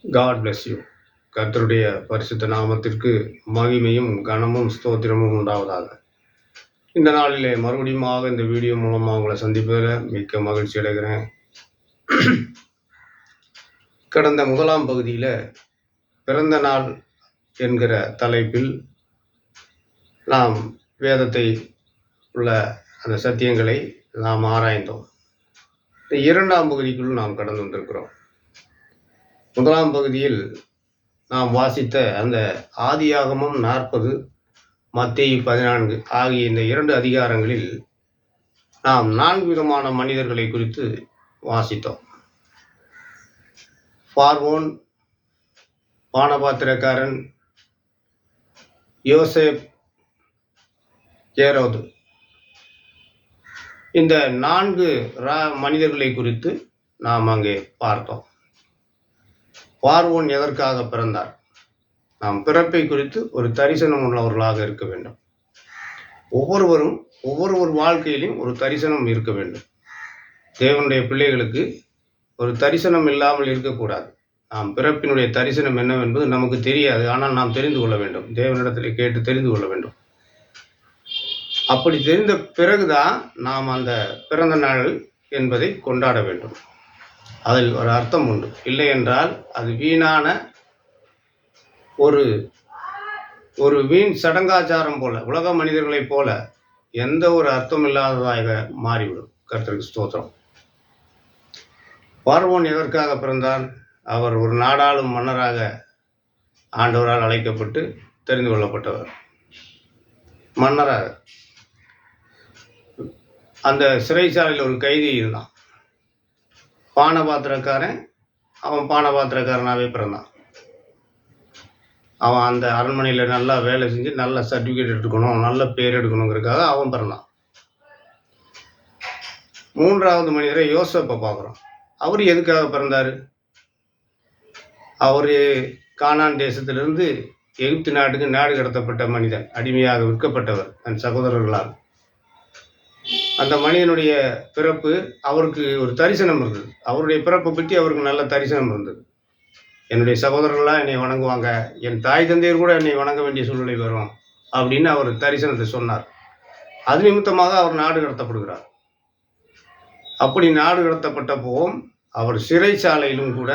God bless you. கர்த்தருடைய பரிசுத்த நாமத்திற்கு மகிமையும் கனமும் ஸ்தோத்திரமும் உண்டாவதாக. இந்த நாளிலே மறுபடியுமாக இந்த வீடியோ மூலமாக உங்களை சந்திப்பதில் மிக்க மகிழ்ச்சி அடைகிறேன். கடந்த முதலாம் பகுதியில் பிறந்த நாள் என்கிற தலைப்பில் நாம் வேதத்தை உள்ள அந்த சத்தியங்களை நாம் ஆராய்ந்தோம். இந்த இரண்டாம் பகுதிக்குள் நாம் கடந்து வந்திருக்கிறோம். முதலாம் பகுதியில் நாம் வாசித்த அந்த ஆதியாகமம் 40, மத்தேயு 14 ஆகிய இந்த 2 அதிகாரங்களில் நாம் 4 விதமான மனிதர்களை குறித்து வாசித்தோம். பார்வோன், பானபாத்திரக்காரன், யோசேப், ஏரோது, இந்த 4 மனிதர்களை குறித்து நாம் அங்கே பார்த்தோம். பார்வோன் எதற்காக பிறந்தார்? நாம் பிறப்பை குறித்து ஒரு தரிசனம் உள்ளவர்களாக இருக்க வேண்டும். ஒவ்வொருவர் வாழ்க்கையிலும் ஒரு தரிசனம் இருக்க வேண்டும். தேவனுடைய பிள்ளைகளுக்கு ஒரு தரிசனம் இல்லாமல் இருக்கக்கூடாது. நாம் பிறப்பினுடைய தரிசனம் என்னவென்பது நமக்கு தெரியாது, ஆனால் நாம் தெரிந்து கொள்ள வேண்டும். தேவனிடத்தில் கேட்டு தெரிந்து கொள்ள வேண்டும். அப்படி தெரிந்த பிறகுதான் நாம் அந்த பிறந்த நாள் என்பதை கொண்டாட வேண்டும். அதில் ஒரு அர்த்தம் உண்டு. இல்லை என்றால் அது வீணான ஒரு வீண் சடங்காச்சாரம் போல, உலக மனிதர்களைப் போல எந்த ஒரு அர்த்தம் இல்லாததாக மாறிவிடும். கர்த்தருக்கு ஸ்தோத்திரம். பார்வோன் எதற்காக பிறந்தார்? அவர் ஒரு நாடாளும் மன்னராக ஆண்டவரால் அழைக்கப்பட்டு தெரிந்து கொள்ளப்பட்டவர். மன்னராக அந்த சிறைச்சாலையில் ஒரு கைதி இருந்தான். பானபாத்திரக்காரன், அவன் பானபாத்திரக்காரனாகவே பிறந்தான். அவன் அந்த அரண்மனையில் நல்லா வேலை செஞ்சு நல்ல சர்டிஃபிகேட் எடுக்கணும், நல்ல பேர் எடுக்கணுங்கிறதுக்காக அவன் பிறந்தான். 3வது மனிதரை யோசேப்பை பார்க்குறோம். அவர் எதுக்காக பிறந்தார்? அவர் கானான் தேசத்திலிருந்து எகிப்து நாட்டுக்கு நாடு கடத்தப்பட்ட மனிதன், அடிமையாக விற்கப்பட்டவர் தன் சகோதரர்களால். அந்த மனிதனுடைய பிறப்பு அவருக்கு ஒரு தரிசனம் இருந்தது. அவருடைய பிறப்பை பற்றி அவருக்கு நல்ல தரிசனம் இருந்தது. என்னுடைய சகோதரர்களாக என்னை வணங்குவாங்க, என் தாய் தந்தையர் கூட என்னை வணங்க வேண்டிய சூழ்நிலை வரும் அப்படின்னு அவர் தரிசனத்தை சொன்னார். அது நிமித்தமாக அவர் நாடு கடத்தப்படுகிறார். அப்படி நாடு கடத்தப்பட்டப்போ அவர் சிறைச்சாலையிலும் கூட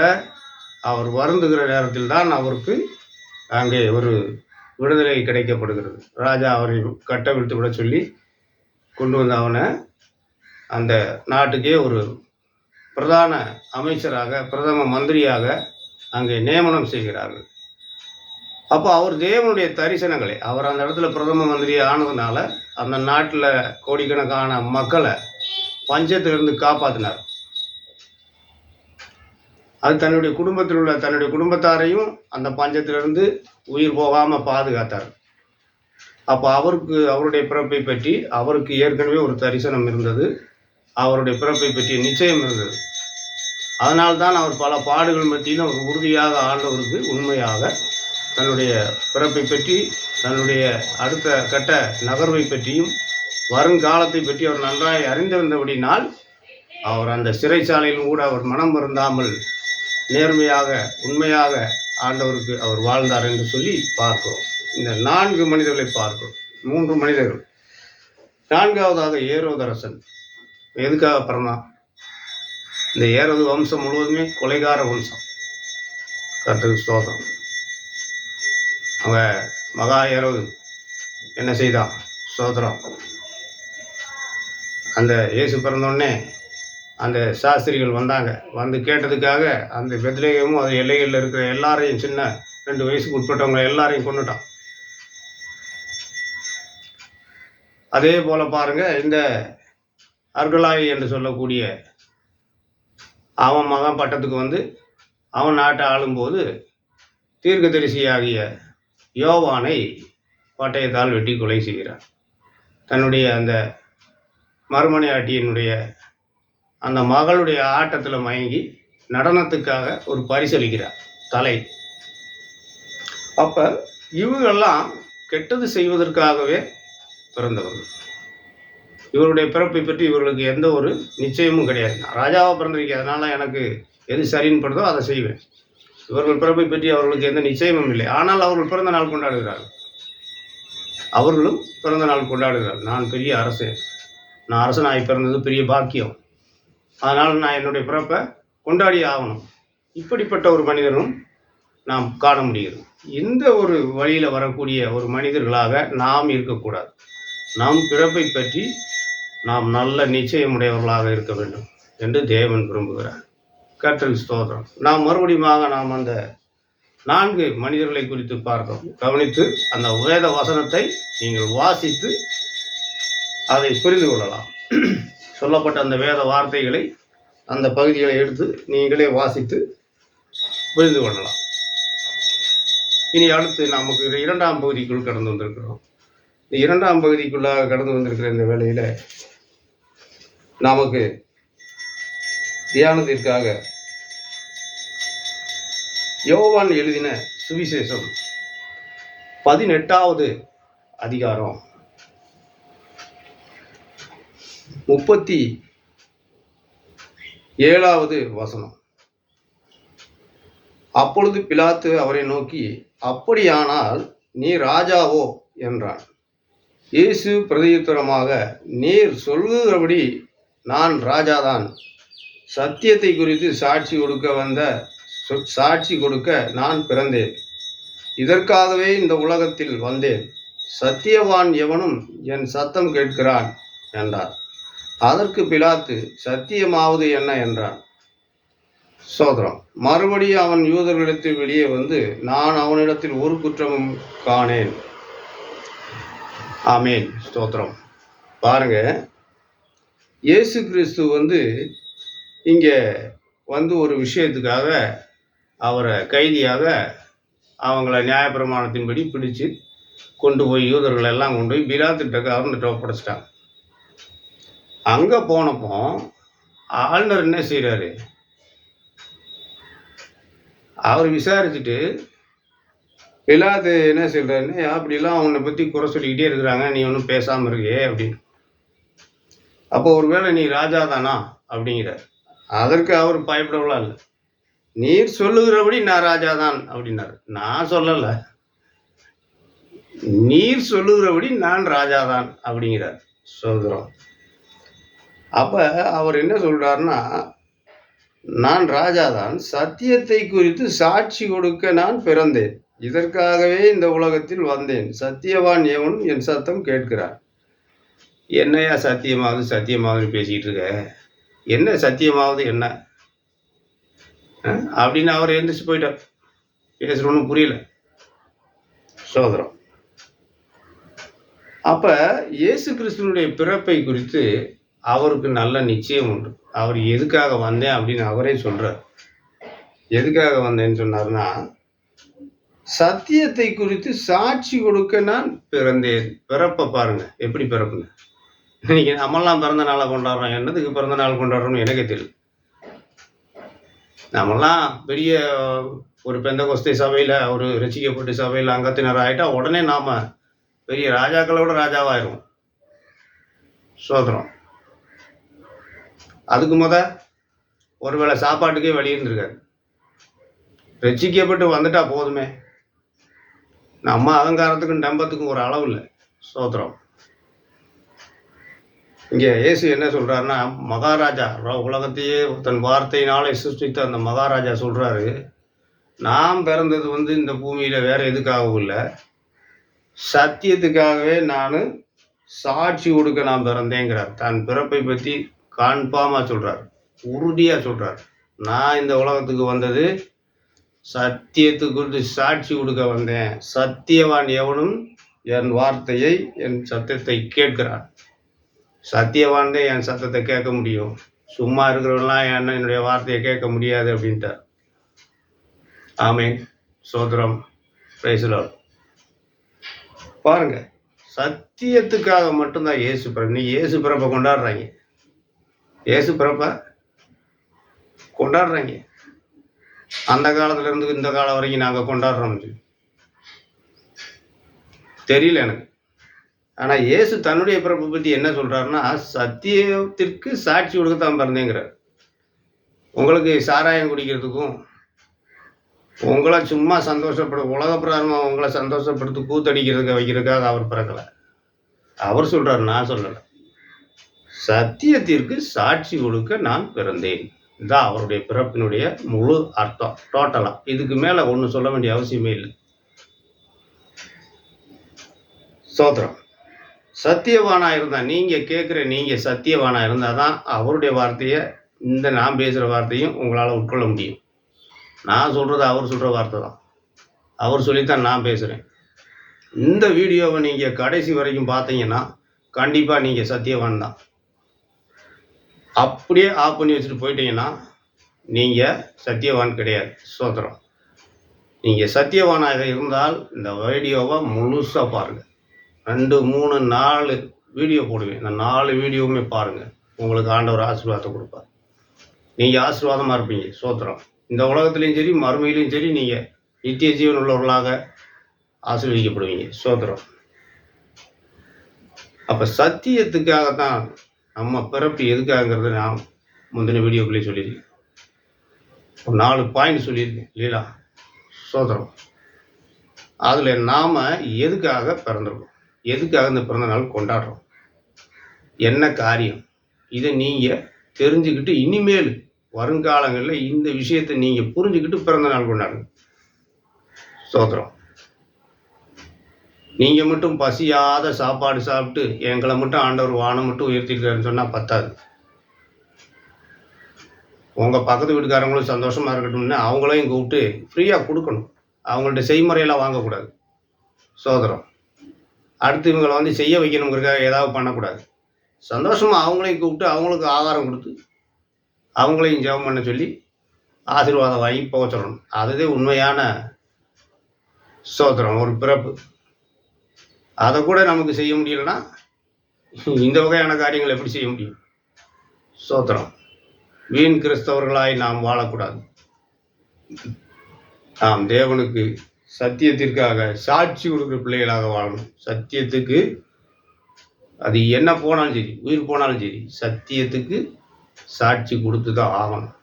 அவர் வருந்துகிற நேரத்தில் தான் அவருக்கு அங்கே ஒரு விடுதலை கிடைக்கப்படுகிறது. ராஜா அவரை கட்டவிழ்த்து விட சொல்லி கொண்டு வந்து அவனை அந்த நாட்டுக்கே ஒரு பிரதான அமைச்சராக, பிரதம மந்திரியாக அங்கே நியமனம் செய்கிறார்கள். அப்போ அவர் தேவனுடைய தரிசனங்களை, அவர் அந்த இடத்துல பிரதம மந்திரி ஆனதுனால அந்த நாட்டில் கோடிக்கணக்கான மக்களை பஞ்சத்திலிருந்து காப்பாற்றினார். அது தன்னுடைய குடும்பத்தில் உள்ள தன்னுடைய குடும்பத்தாரையும் அந்த பஞ்சத்திலிருந்து உயிர் போகாமல் பாதுகாத்தார். அப்போ அவருடைய பிறப்பை பற்றி அவருக்கு ஏற்கனவே ஒரு தரிசனம் இருந்தது. அவருடைய பிறப்பை பற்றிய நிச்சயம் இருந்தது. அதனால்தான் அவர் பல பாடுகள் மத்தியிலும் ஒரு உறுதியாக ஆண்டவருக்கு உண்மையாக தன்னுடைய பிறப்பை பற்றி, தன்னுடைய அடுத்த கட்ட நகர்வை பற்றியும் வருங்காலத்தை பற்றி அவர் நன்றாய் அறிந்திருந்தபடினால் அவர் அந்த சிறைச்சாலையிலும் கூட அவர் மனம் வருந்தாமல் நேர்மையாக உண்மையாக ஆண்டவருக்கு அவர் வாழ்ந்தார் என்று சொல்லி பார்க்கிறோம். இந்த 4 மனிதர்களை பார்க்கிறோம். 3 மனிதர்கள். 4வதாக ஏரோதரசன் எதுக்காக பிறந்தான்? இந்த ஏரோது வம்சம் முழுவதுமே கொலைகார வம்சம். கர்த்தருக்கு ஸ்தோத்திரம். அவங்க மகா ஏரோது என்ன செய்தான்? ஸ்தோத்திரம். அந்த இயேசு பிறந்தோடனே அந்த சாஸ்திரிகள் வந்தாங்க. வந்து கேட்டதுக்காக அந்த பெத்லகேமும் அது எல்லைகளில் இருக்கிற எல்லாரையும், சின்ன 2 வயசுக்கு உட்பட்டவங்க எல்லாரையும் கொண்டுட்டான். அதே போல பாருங்க, இந்த அர்கலாய் என்று சொல்லக்கூடிய அவன் மகன் பட்டத்துக்கு வந்து அவன் நாட்டை ஆளும்போது தீர்க்கதரிசியாகிய யோவானை பட்டயத்தால் வெட்டி கொலை செய்கிறார். தன்னுடைய அந்த மறுமனையாட்டியினுடைய அந்த மகளுடைய ஆட்டத்தில் மயங்கி நடனத்துக்காக ஒரு பரிசளிக்கிறார் தலை. அப்ப இவங்கெல்லாம் கெட்டது செய்வதற்காகவே பிறந்தவர்கள். இவருடைய பிறப்பை பற்றி இவர்களுக்கு எந்த ஒரு நிச்சயமும் கிடையாது. நான் ராஜாவாக பிறந்திருக்கேன், அதனால் எனக்கு எது சரின்னு படுதோ அதை செய்வேன். இவர்கள் பிறப்பை பற்றி அவர்களுக்கு எந்த நிச்சயமும் இல்லை. ஆனால் அவர்கள் பிறந்த நாள் கொண்டாடுகிறார்கள். அவர்களும் பிறந்த நாள் கொண்டாடுகிறார்கள். நான் பெரிய அரசன், நான் அரசனாகி பிறந்தது பெரிய பாக்கியம், அதனால் நான் என்னுடைய பிறப்பை கொண்டாடி ஆகணும். இப்படிப்பட்ட ஒரு மனிதனும் நாம் காண முடிகிறது. இந்த ஒரு வழியில் வரக்கூடிய ஒரு மனிதர்களாக நாம் இருக்கக்கூடாது. நம் பிறப்பை பற்றி நாம் நல்ல நிச்சயமுடையவர்களாக இருக்க வேண்டும் என்று தேவன் விரும்புகிறார். கர்த்தருக்கு ஸ்தோத்திரம். நாம் மறுபடியும் நாம் அந்த 4 மனிதர்களை குறித்து பார்த்தோம். கவனித்து அந்த வேத வசனத்தை நீங்கள் வாசித்து அதை புரிந்து கொள்ளலாம். சொல்லப்பட்ட அந்த வேத வார்த்தைகளை, அந்த பகுதிகளை எடுத்து நீங்களே வாசித்து புரிந்து கொள்ளலாம். இனி அடுத்து நமக்கு 2ஆம் பகுதிக்குள் கடந்து வந்திருக்கிறோம். இந்த 2ஆம் பகுதிக்குள்ளாக கடந்து வந்திருக்கிற இந்த வேளையில நமக்கு தியானத்திற்காக யோவான் எழுதின சுவிசேஷம் 18வது அதிகாரம் 37வது வசனம். அப்பொழுது பிலாத்து அவரை நோக்கி, அப்படியானால் நீ ராஜாவோ என்றான். இயேசு பிரதியுத்தரமாக, நீர் சொல்லுகிறபடி நான் ராஜாதான். சத்தியத்தை குறித்து சாட்சி கொடுக்க நான் பிறந்தேன். இதற்காகவே இந்த உலகத்தில் வந்தேன். சத்தியவான் எவனும் என் சத்தம் கேட்கிறான் என்றார். அதற்கு பிலாத்து, சத்தியமாவது என்ன என்றான். சோதரம். மறுபடியும் அவன் யூதர்களிடத்தில் வெளியே வந்து, நான் அவனிடத்தில் ஒரு குற்றமும் காணேன். ஆமேன், ஸ்தோத்திரம். பாருங்க, இயேசு கிறிஸ்து இங்கே ஒரு விஷயத்துக்காக அவரை கைதியாக அவங்கள நியாயப்பிரமாணத்தின்படி பிடிச்சு கொண்டு போய் யூதர்கள் எல்லாம் கொண்டு போய் பிலாத்துட்ட அவர்கிட்ட ஒப்படைச்சிட்டாங்க. அங்கே போனப்போ ஆளுநர் என்ன செய்கிறாரு, அவர் விசாரிச்சுட்டு பிலாத்து என்ன சொல்கிறாருன்னு, அப்படிலாம் அவனை பற்றி குறை சொல்லிக்கிட்டே இருக்கிறாங்க, நீ ஒன்றும் பேசாமல் இருக்கே அப்படின்னு. அப்போ ஒருவேளை நீ ராஜா தானா அப்படிங்கிறார். அதற்கு அவர் பயப்படவெல்லாம் இல்லை. நீர் சொல்லுகிறபடி நான் ராஜா தான் அப்படின்னாரு. நான் சொல்லலை, நீர் சொல்லுகிறபடி நான் ராஜா தான் அப்படிங்கிறார். சொல்கிறோம். அப்போ அவர் என்ன சொல்கிறாருன்னா, நான் ராஜாதான். சத்தியத்தை குறித்து சாட்சி கொடுக்க நான் பிறந்தேன். இதற்காகவே இந்த உலகத்தில் வந்தேன். சத்தியவான் எவன் என் சத்தம் கேட்கிறார். என்னையா சத்தியமாவது பேசிக்கிட்டு இருக்க, என்ன சத்தியமாவது என்ன அப்படின்னு அவர் எழுந்திரிச்சு போயிட்டார். பேசுகிறோன்னு புரியல. சோதரம். அப்போ இயேசு கிறிஸ்துவனுடைய பிறப்பை குறித்து அவருக்கு நல்ல நிச்சயம் உண்டு. அவர் எதுக்காக வந்தேன் அப்படின்னு அவரே சொல்கிறார். எதுக்காக வந்தேன்னு சொன்னார்னா, சத்தியத்தை குறித்து சாட்சி கொடுக்க நான் பிறந்தேன். பிறப்பை பாருங்க, எப்படி பிறப்புங்க. இன்னைக்கு நம்மெல்லாம் பிறந்த நாளை கொண்டாடுறோம். என்னதுக்கு பிறந்த நாள் கொண்டாடுறோம்னு எனக்கே தெரியும். நம்மெல்லாம் பெரிய ஒரு பெந்தகோஸ்தே சபையில், ஒரு ரசிக்கப்பட்ட சபையில் அங்கத்தினர் ஆகிட்டா உடனே நாம் பெரிய ராஜாக்களோட ராஜாவாயிரும். சோதரம். அதுக்கு ஒருவேளை சாப்பாட்டுக்கே வழி இருந்திருக்காரு. ரசிக்கப்பட்டு வந்துட்டா போதுமே. நம்ம அகங்காரத்துக்கும் டம்பத்துக்கும் ஒரு அளவு இல்லை. சோதரம். இங்கே இயேசு என்ன சொல்கிறாருன்னா, மகாராஜா, உலகத்தையே தன் வார்த்தையினாலே சிருஷ்டித்த அந்த மகாராஜா சொல்கிறாரு, நாம் பிறந்தது இந்த பூமியில் வேறு எதுக்காகவும் இல்லை, சத்தியத்துக்காகவே நான் சாட்சி கொடுக்க நான் பிறந்தேங்கிறார். தன் பிறப்பை பற்றி கான்ஃபார்மாக சொல்கிறார், உறுதியாக சொல்கிறார். நான் இந்த உலகத்துக்கு வந்தது சத்தியத்துக்கு குறித்து சாட்சி கொடுக்க வந்தேன். சத்தியவான் எவனும் என் வார்த்தையை, என் சத்தத்தை கேட்கிறான். சத்தியவான்தே என் சத்தத்தை கேட்க முடியும், சும்மா இருக்கிறவங்களாம் என்னுடைய வார்த்தையை கேட்க முடியாது அப்படின்ட்டார். ஆமேன், சோதரம், பிரைஸ் தி லார்ட். பாருங்க, சத்தியத்துக்காக மட்டும்தான் இயேசு பிறப்பு. நீ இயேசு பிறப்பை கொண்டாடுறாங்க, இயேசு பிறப்பை கொண்டாடுறாங்க. அந்த காலத்துல இருந்து இந்த காலம் வரைக்கும் நாங்கள் கொண்டாடுறோம் தெரியல எனக்கு. ஆனால் இயேசு தன்னுடைய பிறப்பை பற்றி என்ன சொல்கிறாருன்னா, சத்தியத்திற்கு சாட்சி கொடுக்கத்தான் பிறந்தேங்கிறார். உங்களுக்கு சாராயம் குடிக்கிறதுக்கும் உங்களை சும்மா உலக பிரகாரமாக உங்களை சந்தோஷப்படுத்தி கூத்தடிக்கிறதுக்கு வைக்கிறதுக்காக அவர் பிறக்கலை. அவர் சொல்றார், நான் சொல்லலை. சத்தியத்திற்கு சாட்சி கொடுக்க நான் பிறந்தேன். இதான் அவருடைய பிறப்பினுடைய முழு அர்த்தம். டோட்டலா இதுக்கு மேல ஒன்றும் சொல்ல வேண்டிய அவசியமே இல்லை. ஸ்தோத்திரம். சத்தியவானா இருந்தா, நீங்க சத்தியவானா இருந்தாதான் அவருடைய வார்த்தையை, இந்த நான் பேசுற வார்த்தையும் உங்களால உட்கொள்ள முடியும். நான் சொல்றது அவர் சொல்ற வார்த்தை தான். அவர் சொல்லித்தான் நான் பேசுறேன். இந்த வீடியோவை நீங்க கடைசி வரைக்கும் பார்த்தீங்கன்னா கண்டிப்பா நீங்க சத்தியவான் தான். அப்படியே ஆஃப் பண்ணி வச்சுட்டு போயிட்டீங்கன்னா நீங்கள் சத்தியவான் கிடையாது. ஸ்தோத்திரம். நீங்கள் சத்தியவானாக இருந்தால் இந்த வீடியோவை முழுசாக பாருங்கள். 2, 3, 4 வீடியோ போடுவேன். இந்த 4 வீடியோவுமே பாருங்கள். உங்களுக்கு ஆண்டவர் ஆசீர்வாதத்தை கொடுப்பார். நீங்கள் ஆசீர்வாதமாக இருப்பீங்க. ஸ்தோத்திரம். இந்த உலகத்துலேயும் சரி மறுமையிலையும் சரி நீங்கள் நித்திய ஜீவன் உள்ளவர்களாக ஆசீர்வதிக்கப்படுவீங்க. ஸ்தோத்திரம். அப்போ சத்தியத்துக்காகத்தான் நம்ம பிறப்பு எதுக்காகங்கிறத நான் முந்தின வீடியோக்குள்ளே சொல்லியிருக்கேன். ஒரு 4 பாயிண்ட் சொல்லியிருக்கேன் இல்லையா? ஸ்தோத்திரம். அதில் நாம் எதுக்காக பிறந்திருக்கோம், எதுக்காக இந்த பிறந்த நாள் கொண்டாடுறோம், என்ன காரியம், இதை நீங்கள் தெரிஞ்சுக்கிட்டு இனிமேல் வருங்காலங்களில் இந்த விஷயத்தை நீங்கள் புரிஞ்சுக்கிட்டு பிறந்த நாள் கொண்டாடுங்க. ஸ்தோத்திரம். நீங்கள் மட்டும் பசியாத சாப்பாடு சாப்பிட்டு எங்களை மட்டும் ஆண்டவர் வானம் மட்டும் உயர்த்திருக்காருன்னு சொன்னால் பத்தாது. உங்கள் பக்கத்து வீட்டுக்காரங்களும் சந்தோஷமாக இருக்கட்டும்னு அவங்களையும் கூப்பிட்டு ஃப்ரீயாக கொடுக்கணும். அவங்கள்ட்ட செய்முறையெல்லாம் வாங்கக்கூடாது. சோதரம். அடுத்து இவங்களை செய்ய வைக்கணுங்கிறதுக்காக ஏதாவது பண்ணக்கூடாது. சந்தோஷமாக அவங்களையும் கூப்பிட்டு அவங்களுக்கு ஆகாரம் கொடுத்து அவங்களையும் ஜெபம் பண்ண சொல்லி ஆசீர்வாதம் வாங்கி போக சொல்லணும். அதுவே உண்மையான சோதரம், ஒரு பிறப்பு. அதை கூட நமக்கு செய்ய முடியலன்னா இந்த வகையான காரியங்கள் எப்படி செய்ய முடியும்? ஸ்தோத்திரம். வீண் கிறிஸ்தவர்களாய் நாம் வாழக்கூடாது. நாம் தேவனுக்கு சத்தியத்திற்காக சாட்சி கொடுக்குற பிள்ளைகளாக வாழணும். சத்தியத்துக்கு அது என்ன போனாலும் சரி, உயிர் போனாலும் சரி, சத்தியத்துக்கு சாட்சி கொடுத்து தான் ஆகணும்.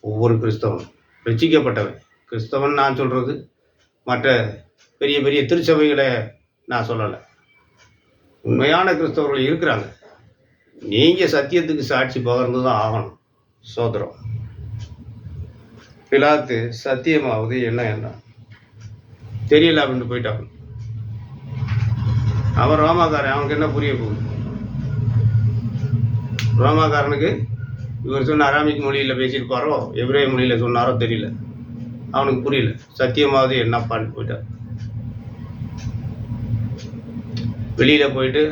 ஒவ்வொரு கிறிஸ்தவனும் ரட்சிக்கப்பட்டவன். கிறிஸ்தவன் நான் சொல்கிறது மற்ற பெரிய பெரிய திருச்சபைகளை நான் சொல்லலை. உண்மையான கிறிஸ்தவர்கள் இருக்கிறாங்க. நீங்கள் சத்தியத்துக்கு சாட்சி பகர்ந்து தான் ஆகணும். சோதரம். பிலாத்து சத்தியமாவது என்ன தெரியல அப்படின்னு போயிட்டாங்க. அவன் ரோமாக்காரன், அவனுக்கு என்ன புரிய போகுது? ரோமாக்காரனுக்கு இவர் சொன்ன அராமிக் மொழியில் பேசியிருப்பாரோ எபிரேய மொழியில் சொன்னாரோ தெரியல, அவனுக்கு புரியல. சத்தியமாவது என்னப்பான்னு போயிட்டார். வெளியில் போயிட்டு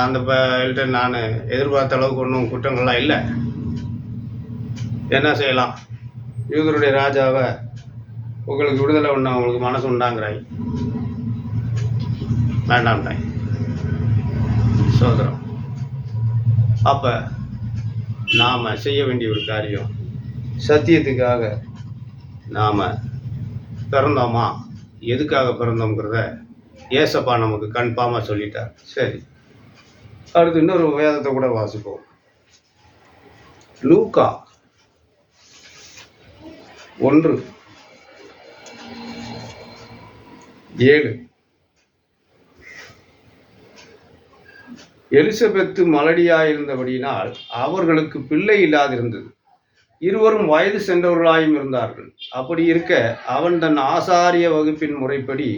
அந்த பயில்கிட்ட நான் எதிர்பார்த்த அளவுக்கு ஒன்றும் குற்றங்கள்லாம் இல்லை, என்ன செய்யலாம், யூதருடைய ராஜாவை உங்களுக்கு விடுதலை ஒன்று உங்களுக்கு மனசு உண்டாங்கிறாய், வேண்டாம்டாய். சோதரம். அப்போ நாம் செய்ய வேண்டிய ஒரு காரியம், சத்தியத்துக்காக நாம் பிறந்தோமா, எதுக்காக பிறந்தோங்கிறத ஏசப்பா நமக்கு கன்ஃபார்மாக சொல்லிட்டார். சரி, அடுத்து இன்னொரு வேதத்தை கூட வாசிப்போம். லூக்கா 1:7. எலிசபெத்து மலடியாயிருந்தபடியினால் அவர்களுக்கு பிள்ளை இல்லாதிருந்தது. இருவரும் வயது சென்றவர்களாயும் இருந்தார்கள். அப்படி இருக்க அவன் தன் ஆசாரிய வகுப்பின் முறைப்படி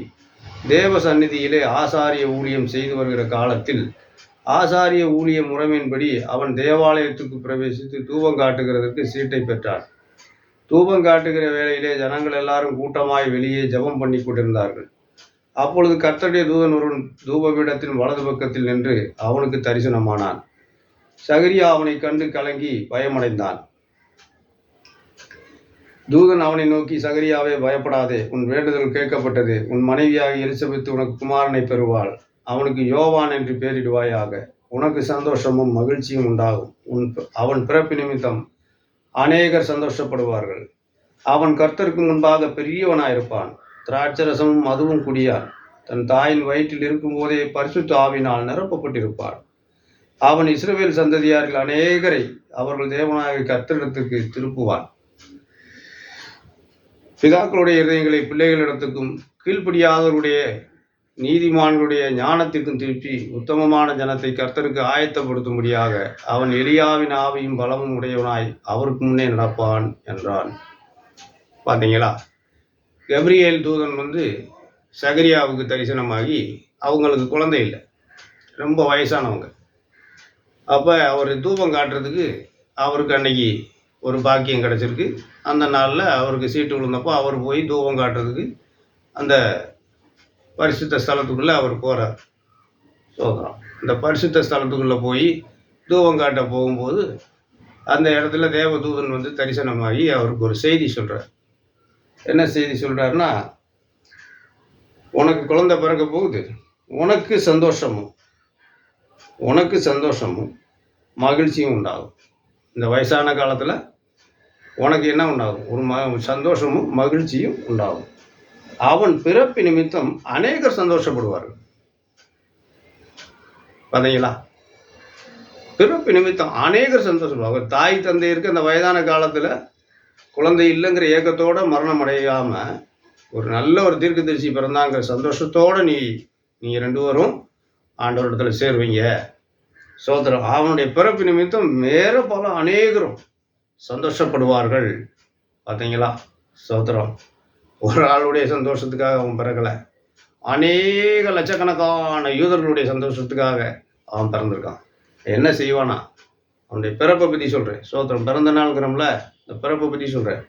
தேவ சந்நிதியிலே ஆசாரிய ஊழியம் செய்து வருகிற காலத்தில் ஆசாரிய ஊழிய முறைமையின்படி அவன் தேவாலயத்துக்கு பிரவேசித்து தூபம் காட்டுகிறதற்கு சீட்டை பெற்றான். தூபம் காட்டுகிற வேளையிலே ஜனங்கள் எல்லாரும் கூட்டமாய் வெளியே ஜெபம் பண்ணி கொண்டிருந்தார்கள். அப்பொழுது கர்த்தருடைய தூதன் ஒருவன் தூபபீடத்தின் வலது பக்கத்தில் நின்று அவனுக்கு தரிசனமானான். சகரியா அவனை கண்டு கலங்கி பயமடைந்தான். தூதன் அவனை நோக்கி, சகரியாவே, பயப்படாதே, உன் வேண்டுதல் கேட்கப்பட்டது. உன் மனைவியாக எலிசபெத்து உனக்கு குமாரனை பெறுவாள். அவனுக்கு யோவான் என்று பெயரிடுவாயாக. உனக்கு சந்தோஷமும் மகிழ்ச்சியும் உண்டாகும். அவன் பிறப்பு நிமித்தம் அநேகர் சந்தோஷப்படுவார்கள். அவன் கர்த்தருக்கு முன்பாக பெரியவனாயிருப்பான். திராட்சரசமும் மதுவும் குடியான். தன் தாயின் வயிற்றில் இருக்கும்போதே பரிசுத்த ஆவினால் நிரப்பப்பட்டிருப்பான். அவன் இஸ்ரவேல் சந்ததியாரில் அநேகரை அவர்கள் தேவனாகிய கர்த்தரிடத்துக்கு திருப்புவான். பிதாக்களுடைய இருதயங்களை பிள்ளைகளிடத்துக்கும் கீழ்ப்படியாதவருடைய நீதிமான்களுடைய ஞானத்திற்கும் திருப்பி உத்தமமான ஜனத்தை கர்த்தருக்கு ஆயத்தப்படுத்தும்படியாக அவன் எலியாவின் ஆவியும் பலமும் உடையவனாய் அவருக்கு முன்னே நடப்பான் என்றான். பார்த்தீங்களா, கபிரியேல் தூதன் சகரியாவுக்கு தரிசனமாகி அவங்களுக்கு குழந்தை இல்லை, ரொம்ப வயசானவங்க. அப்போ அவர் தூபம் காட்டுறதுக்கு அவருக்கு அன்னைக்கு ஒரு பாக்கியம் கிடச்சிருக்கு. அந்த நாளில் அவருக்கு சீட்டு விழுந்தப்போ அவர் போய் தூபம் காட்டுறதுக்கு அந்த பரிசுத்த ஸ்தலத்துக்குள்ளே அவர் போகிறார். சோதரம் இந்த பரிசுத்த ஸ்தலத்துக்குள்ளே போய் தூபம் காட்ட போகும்போது அந்த இடத்துல தேவதூதன் தரிசனமாகி அவருக்கு ஒரு செய்தி சொல்கிறார். என்ன செய்தி சொல்கிறாருன்னா, உனக்கு குழந்தை பிறக்க போகுது, உனக்கு சந்தோஷமும் மகிழ்ச்சியும் உண்டாகும். இந்த வயசான காலத்தில் உனக்கு என்ன உண்டாகும்? ஒரு சந்தோஷமும் மகிழ்ச்சியும் உண்டாகும். அவன் பிறப்பு நிமித்தம் அநேகர் சந்தோஷப்படுவார்கள். பார்த்தீங்களா, பிறப்பு நிமித்தம் அநேகர் சந்தோஷப்படுவாங்க. தாய் தந்தையருக்கு அந்த வயதான காலத்தில் குழந்தை இல்லைங்கிற ஏக்கத்தோட மரணம் அடையாமல் ஒரு நல்ல ஒரு தீர்க்கதரிசி பிறந்தாங்கிற சந்தோஷத்தோடு நீங்கள் 2 பேரும் ஆண்டவரிடத்துல சேருவீங்க. சோதரம் அவனுடைய பிறப்பு நிமித்தம் வேற பல அநேகரும் சந்தோஷப்படுவார்கள். பார்த்தீங்களா, சோதரம் ஒரு ஆளுடைய சந்தோஷத்துக்காக அவன் பிறக்கலை, அநேக லட்சக்கணக்கான யூதர்களுடைய சந்தோஷத்துக்காக அவன் பிறந்திருக்கான். என்ன செய்வானா? அவனுடைய பிறப்பை பற்றி சொல்கிறேன். சோதரம் பிறந்த நாள்ங்கிறோம்ல, இந்த பிறப்பை பற்றி சொல்கிறேன்.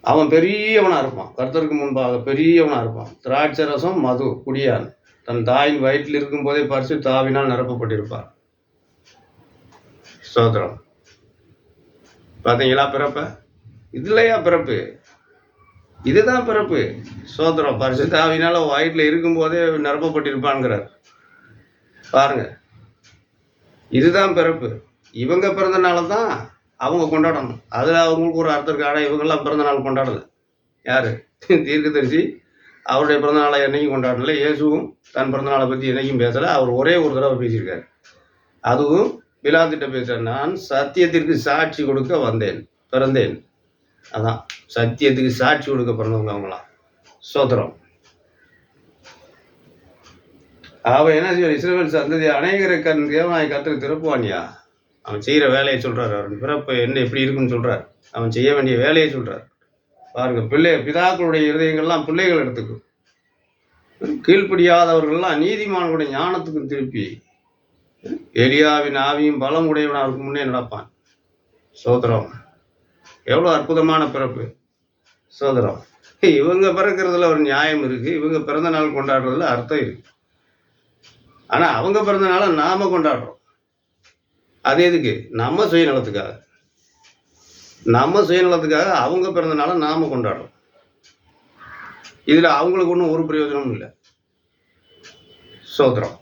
அவன் பெரியவனாக இருப்பான், கர்த்தருக்கு முன்பாக பெரியவனாக இருப்பான். திராட்சை ரசம் மது குடியான், தன் தாயின் வயிற்றில் இருக்கும்போதே பரிசுத்த ஆவியினால் நிரப்பப்பட்டிருப்பார். ஸ்தோத்திரம். பார்த்தீங்களா பிறப்ப? இதுலையா பிறப்பு? இதுதான் பிறப்பு. ஸ்தோத்திரம். பரிசுத்த ஆவியினால வயிற்றில் இருக்கும்போதே நிரப்பப்பட்டிருப்பான்ங்கிறார். பாருங்க, இதுதான் பிறப்பு. இவங்க பிறந்தனால தான் அவங்க கொண்டாடணும். அதில் அவங்களுக்கு ஒரு அர்த்தம் இருக்கு. ஆனால் இவங்கெல்லாம் பிறந்த நாள் கொண்டாடலை. யார்? தீர்க்கதரிசி அவருடைய பிறந்தநாளை என்னைக்கும் கொண்டாடல. இயேசுவும் தன் பிறந்தநாளை பற்றி என்னைக்கும் பேசலை. அவர் ஒரே ஒரு தடவை பேசியிருக்காரு. அதுவும் பிலாத்திட்ட பேசுகிறார், நான் சத்தியத்திற்கு சாட்சி கொடுக்க பிறந்தேன். அதான் சத்தியத்துக்கு சாட்சி கொடுக்க பிறந்தவங்க அவங்களாம். ஸ்தோத்திரம். அவன் என்ன செய்வார்? இஸ்ரவேல் சந்ததி அநேகரை தேவனாய் கர்த்தருக்கு திறப்புவானியா. அவன் செய்கிற வேலையை சொல்கிறார். அவன் பிறப்பு என்ன எப்படி இருக்குன்னு சொல்கிறார். அவன் செய்ய வேண்டிய வேலையை சொல்கிறார். பாருங்க, பிதாக்களுடைய இருதயங்கள்லாம் பிள்ளைகள் எடுத்துக்கும். கீழ்ப்படியாதவர்கள்லாம் நீதிமான்களுடைய ஞானத்துக்கும் திருப்பி எலியாவின் ஆவியும் பலம் உடையவனாருக்கு முன்னே நடப்பான். சோதரம். எவ்வளோ அற்புதமான பிறப்பு. சோதரம். இவங்க பிறக்கிறதுல ஒரு நியாயம் இருக்கு, இவங்க பிறந்த நாள் கொண்டாடுறதுல அர்த்தம் இருக்கு. ஆனா அவங்க பிறந்த நாளை நாம கொண்டாடுறோம். அது எதுக்கு? நம்ம சுயநலத்துக்காக அவங்க பிறந்தனால நாம கொண்டாடுறோம். இதுல அவங்களுக்கு ஒன்றும் ஒரு பிரயோஜனமும் இல்லை. சோதரம்.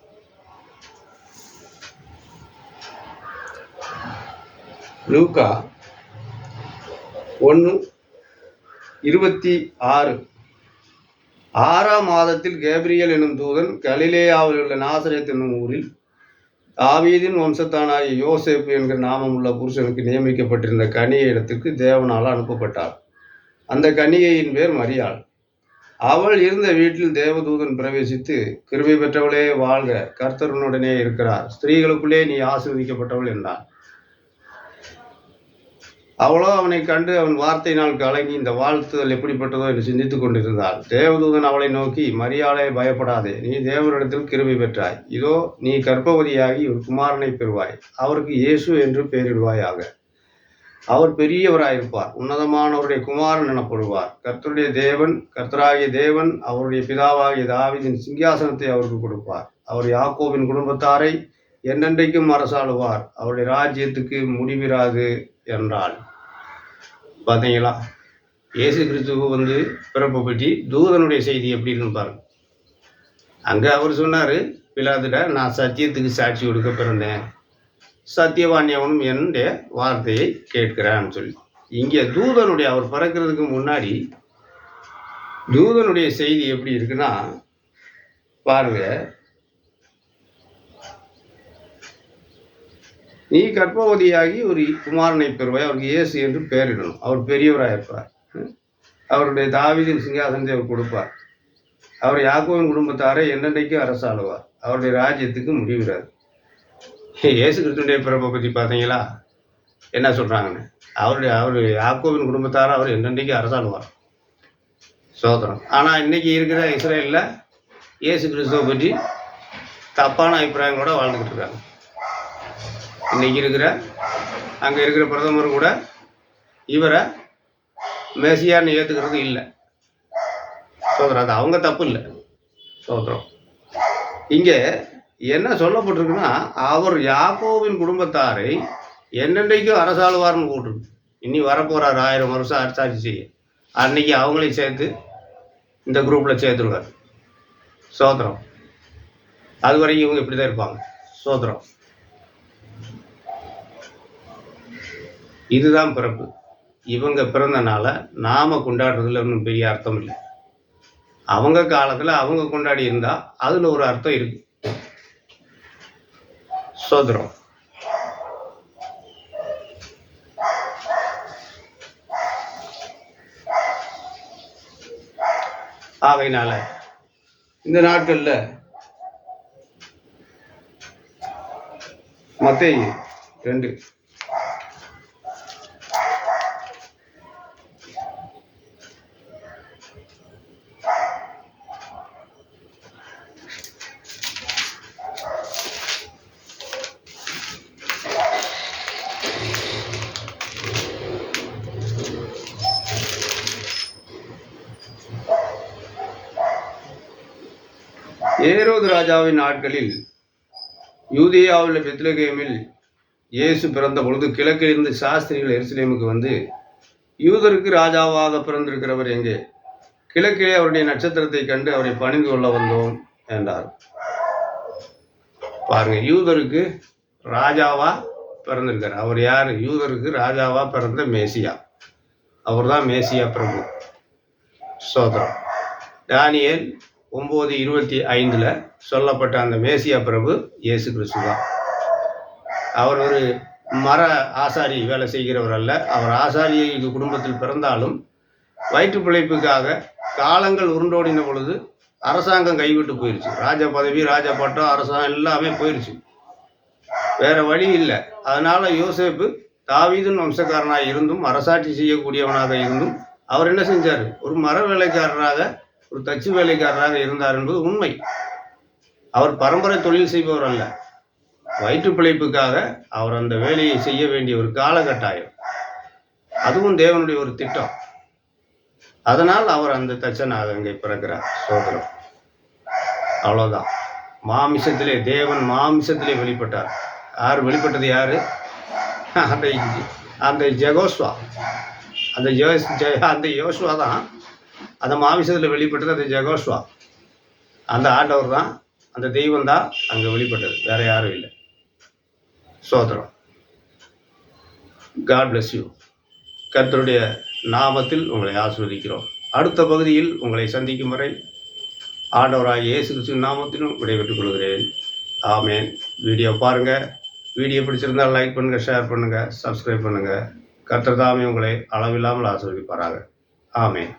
லூக்கா 1:26. 6ஆம் மாதத்தில் கேப்ரியல் என்னும் தூதன் கலிலேயாவில் உள்ள நாசரேத் என்னும் ஊரில் தாவீதின் வம்சத்தானாகிய யோசேப்பு என்கிற நாமமுள்ள புருஷனுக்கு நியமிக்கப்பட்டிருந்த கன்னிகை இடத்திற்கு தேவனால் அனுப்பப்பட்டார். அந்த கன்னிகையின் பேர் மரியாள். அவள் இருந்த வீட்டில் தேவதூதன் பிரவேசித்து, கிருபை பெற்றவளே வாழ்க, கர்த்தர் உன்னுடனே இருக்கிறார், ஸ்திரீகளுக்குள்ளே நீ ஆசீர்வதிக்கப்பட்டவள் என்றான். அவளோ அவனை கண்டு அவன் வார்த்தையினால் கலங்கி இந்த வாழ்த்துதல் எப்படிப்பட்டதோ என்று சிந்தித்துக் கொண்டிருந்தாள். தேவதூதன் அவளை நோக்கி, மரியாளே பயப்படாதே, நீ தேவனிடத்தில் கிருபை பெற்றாய். இதோ நீ கர்ப்பவதியாகி ஒரு குமாரனை பெறுவாய், அவருக்கு இயேசு என்று பெயரிடுவாயாக. அவர் பெரியவராயிருப்பார், உன்னதமானவருடைய குமாரன் எனப்படுவார். கர்த்தராகிய தேவன் அவருடைய பிதாவாகிய தாவீதின் சிங்காசனத்தை அவருக்கு கொடுப்பார். அவர் யாக்கோபின் குடும்பத்தாரை என்றென்றைக்கும் அரசாளுவார், அவருடைய ராஜ்யத்துக்கு முடிவிராது என்றாள். பார்த்தீங்களா, இயேசு கிறிஸ்துவு பிறப்பை பற்றி தூதனுடைய செய்தி எப்படி இருக்குன்னு பாருங்க. அங்கே அவர் சொன்னார் பிலாத்திட்ட, நான் சத்தியத்துக்கு சாட்சி கொடுக்க பிறந்தேன், சத்தியவான்யவனும் என்னுடைய வார்த்தையை கேட்கிறான்னு சொல்லி. இங்கே அவர் பிறக்கிறதுக்கு முன்னாடி தூதனுடைய செய்தி எப்படி இருக்குன்னா பாருங்க, நீ கர்ப்பவதியாகி ஒரு குமாரனை பெறுவாய், அவருக்கு இயேசு என்று பெயரிடணும், அவர் பெரியவராக இருப்பார். அவருடைய தாவீதின் சிங்காசனத்தை அவர் கொடுப்பார். அவர் யாக்கோபின் குடும்பத்தாரை என்னென்றைக்கும் அரசாளுவார். அவருடைய ராஜ்யத்துக்கு முடிவிடாது. இயேசு கிறிஸ்துடைய பிறப்பை பற்றி பார்த்தீங்களா என்ன சொல்கிறாங்கன்னு? அவர் யாக்கோபின் குடும்பத்தாரை அவர் என்னென்றைக்கும் அரசாளுவார். சோதரம். ஆனால் இன்னைக்கு இருக்கிற இஸ்ரேலில் இயேசு கிறிஸ்துவை பற்றி தப்பான அபிப்பிராயங்களோட வாழ்ந்துக்கிட்டு இருக்காங்க. இன்னைக்கு இருக்கிற அங்கே இருக்கிற பிரதமர் கூட இவரை மேசியான்னு ஏற்றுக்கிறது இல்லை. சோதரம். அது அவங்க தப்பு இல்லை. சோதரம். இங்கே என்ன சொல்லப்பட்டிருக்குன்னா, அவர் யாக்கோபின் குடும்பத்தாரை என்னென்றைக்கும் அரசாளுவார்னு போட்டிருக்கு. இனி வரப்போகிறார் 1000 வருஷம் அரசாட்சி செய்ய. அன்னைக்கு அவங்களையும் சேர்த்து இந்த குரூப்பில் சேர்த்துருவார். சோதரம். அது வரைக்கும் இவங்க இப்படி தான் இருப்பாங்க. சோதரம். இதுதான் பிறப்பு. இவங்க பிறந்தனால நாம கொண்டாடுறதுல ஒன்றும் பெரிய அர்த்தம் இல்லை. அவங்க காலத்தில் அவங்க கொண்டாடி இருந்தா அதுல ஒரு அர்த்தம் இருக்கு. சோதரம். ஆகையினால இந்த நாட்கள்ல மத்தேயு 2 ஏரோது ராஜாவின் நாட்களில் யூதேயாவில் பெத்லகேமில் இயேசு பிறந்த பொழுது கிழக்கிலிருந்து சாஸ்திரிகள் எருசலேமுக்கு வந்து, யூதருக்கு ராஜாவாக பிறந்திருக்கிறவர் எங்கே? கிழக்கிலே அவருடைய நட்சத்திரத்தை கண்டு அவரை பணிந்து கொள்ள வந்தோம் என்றார். பாருங்க, யூதருக்கு ராஜாவா பிறந்திருக்கார். அவர் யாரு? யூதருக்கு ராஜாவா பிறந்த மேசியா. அவர் தான் மேசியா பிரபு. சோதரம். தானியேல் 9:25 சொல்லப்பட்ட அந்த மேசியா பிரபு இயேசு கிறிஸ்து தான். அவர் ஒரு மர ஆசாரி வேலை செய்கிறவர் அல்ல. அவர் ஆசாரிய குடும்பத்தில் பிறந்தாலும் வயிற்று பிழைப்புக்காக காலங்கள் உருண்டோடின பொழுது அரசாங்கம் கைவிட்டு போயிடுச்சு. ராஜ பதவி, ராஜ பட்டம், அரசாங்கம் எல்லாமே போயிடுச்சு. வேற வழி இல்லை. அதனால யோசேப்பு தாவீதின் வம்சக்காரனாக இருந்தும் அரசாட்சி செய்யக்கூடியவனாக இருந்தும் அவர் என்ன செஞ்சார்? ஒரு மர வேலைக்காரராக, ஒரு தச்சு வேலைக்காரராக இருந்தார் என்பது உண்மை. அவர் பரம்பரை தொழில் செய்பவர் அல்ல. வயிற்று பிழைப்புக்காக அவர் அந்த வேலையை செய்ய வேண்டிய ஒரு காலகட்டாயம். அதுவும் தேவனுடைய ஒரு திட்டம். அதனால் அவர் அந்த தச்சனாக அங்கே பிறக்கிறார். சோதரம். அவ்வளவுதான். மாமிசத்திலே, தேவன் மாமிசத்திலே வெளிப்பட்டார். யார் வெளிப்பட்டது? யாரு? அந்த ஜெகோஸ்வா. அந்த யோசுவா தான் அந்த மாமிசத்தில் வெளிப்பட்டது. அந்த ஜெகோஸ்வா, அந்த ஆண்டவர் தான், அந்த தெய்வம் தான் அங்கே வெளிப்பட்டது. வேற யாரும் இல்லை. சோதரம். God bless you. கர்த்தருடைய நாமத்தில் உங்களை ஆசீர்வதிக்கிறோம். அடுத்த பகுதியில் உங்களை சந்திக்கும் வரை ஆண்டவராகிய இயேசு கிறிஸ்துவின் நாமத்திலும் விடைபெற்றுக் கொள்கிறேன். ஆமேன். வீடியோ பாருங்கள். வீடியோ பிடிச்சிருந்தால் லைக் பண்ணுங்கள், ஷேர் பண்ணுங்கள், சப்ஸ்கிரைப் பண்ணுங்கள். கர்த்தர் தாமே உங்களை அளவில்லாமல் ஆசீர்வதிப்பாராக. ஆமேன்.